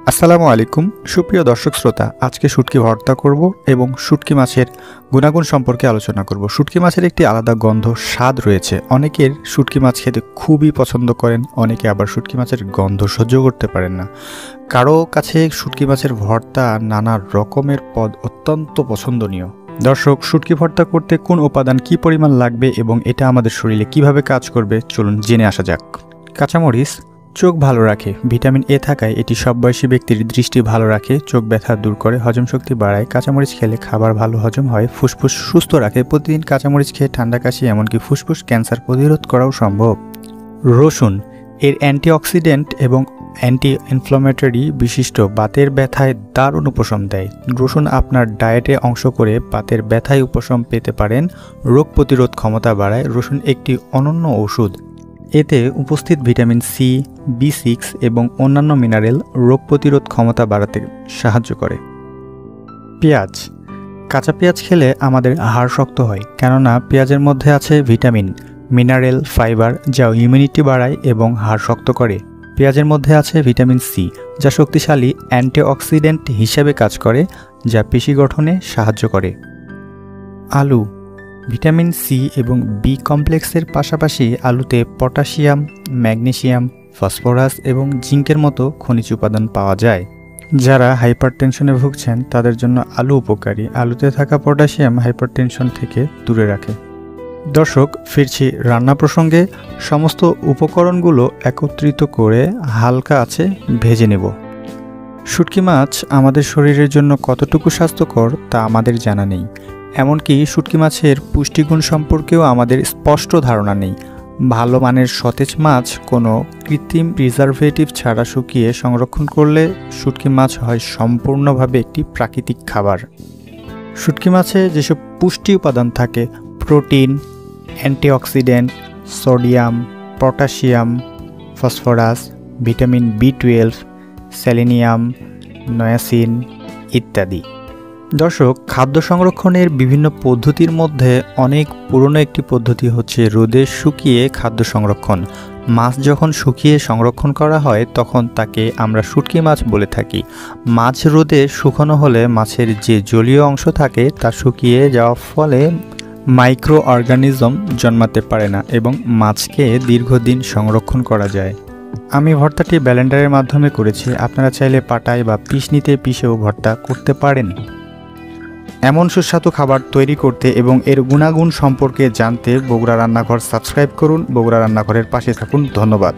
আসসালামু আলাইকুম সুপ্রিয় দর্শক শ্রোতা, আজকে শুটকি ভর্তা করব এবং শুটকি মাছের গুণাগুণ সম্পর্কে আলোচনা করব। শুটকি মাছের একটি আলাদা গন্ধ স্বাদ রয়েছে। অনেকের শুটকি মাছ খেতে খুবই পছন্দ করেন, অনেকে আবার শুটকি মাছের গন্ধ সহ্য করতে পারেন না। কারো কাছে শুটকি মাছের ভর্তা নানা রকমের পদ অত্যন্ত পছন্দনীয়। দর্শক, শুটকি ভর্তা করতে কোন উপাদান কী পরিমাণ লাগবে এবং এটা আমাদের শরীরে কিভাবে কাজ করবে চলুন জেনে আসা যাক। কাঁচামরিচ চোখ ভালো রাখে, ভিটামিন এ থাকায় এটি সব বয়সী ব্যক্তির দৃষ্টি ভালো রাখে, চোখ ব্যথা দূর করে, হজম শক্তি বাড়ায়। কাঁচামরিচ খেলে খাবার ভালো হজম হয়, ফুসফুস সুস্থ রাখে। প্রতিদিন কাঁচামরিচ খেয়ে ঠান্ডা কাশি এমনকি ফুসফুস ক্যান্সার প্রতিরোধ করাও সম্ভব। রসুন এর অ্যান্টিঅক্সিডেন্ট এবং অ্যান্টি ইনফ্লামেটরি বিশিষ্ট বাতের ব্যথায় দারুণ উপশম দেয়। রসুন আপনার ডায়েটে অংশ করে বাতের ব্যথায় উপশম পেতে পারেন। রোগ প্রতিরোধ ক্ষমতা বাড়ায়। রসুন একটি অনন্য ঔষধ। এতে উপস্থিত ভিটামিন সি, বি6 এবং অন্যান্য মিনারেল রোগ প্রতিরোধ ক্ষমতা বাড়াতে সাহায্য করে। পেঁয়াজ কাঁচা পেঁয়াজ খেলে আমাদের হাড় শক্ত হয়, কেননা পেঁয়াজের মধ্যে আছে ভিটামিন, মিনারেল, ফাইবার যা ইমিউনিটি বাড়ায় এবং হাড় শক্ত করে। পেঁয়াজের মধ্যে আছে ভিটামিন সি যা শক্তিশালী অ্যান্টিঅক্সিডেন্ট হিসেবে কাজ করে, যা পেশি গঠনে সাহায্য করে। আলু ভিটামিন সি এবং বি কমপ্লেক্সের পাশাপাশি আলুতে পটাশিয়াম, ম্যাগনেসিয়াম, ফসফরাস এবং জিঙ্কের মতো খনিজ উপাদান পাওয়া যায়। যারা হাইপারটেনশনে ভুগছেন তাদের জন্য আলু উপকারী। আলুতে থাকা পটাশিয়াম হাইপারটেনশন থেকে দূরে রাখে। দর্শক, ফিরছি রান্না প্রসঙ্গে। সমস্ত উপকরণগুলো একত্রিত করে হালকা আঁচে ভেজে নেব। শুটকি মাছ আমাদের শরীরের জন্য কতটুকু স্বাস্থ্যকর তা আমাদের জানা নেই, এমনকি শুটকি মাছের পুষ্টিগুণ সম্পর্কেও আমাদের স্পষ্ট ধারণা নেই। ভালো মানের সতেজ মাছ কোনো কৃত্রিম প্রিজারভেটিভ ছাড়া শুকিয়ে সংরক্ষণ করলে শুটকি মাছ হয় সম্পূর্ণভাবে একটি প্রাকৃতিক খাবার। শুটকি মাছে যেসব পুষ্টি উপাদান থাকে, protein, antioxidant, sodium, potassium, phosphorus, vitamin বি12, সেলেনিয়াম, নায়াসিন ইত্যাদি। দর্শক, খাদ্য সংরক্ষণের বিভিন্ন পদ্ধতির মধ্যে অনেক পুরনো একটি পদ্ধতি হচ্ছে রোদে শুকিয়ে খাদ্য সংরক্ষণ। মাছ যখন শুকিয়ে সংরক্ষণ করা হয় তখন তাকে আমরা শুটকি মাছ বলে থাকি। মাছ রোদে শুকানো হলে মাছের যে জলীয় অংশ থাকে তা শুকিয়ে যাওয়ার ফলে মাইক্রো অর্গানিজম জন্মাতে পারে না এবং মাছকে দীর্ঘদিন সংরক্ষণ করা যায়। আমি ভর্তাটি ব্লেন্ডারের মাধ্যমে করেছি, আপনারা চাইলে পাটাই বা পিষনিতে পিষেও ভর্তা করতে পারেন। এমন সুস্বাদু খাবার তৈরি করতে এবং এর গুণাগুণ সম্পর্কে জানতে বগুড়া রান্নাঘর সাবস্ক্রাইব করুন। বগুড়া রান্নাঘরের পাশে থাকুন। ধন্যবাদ।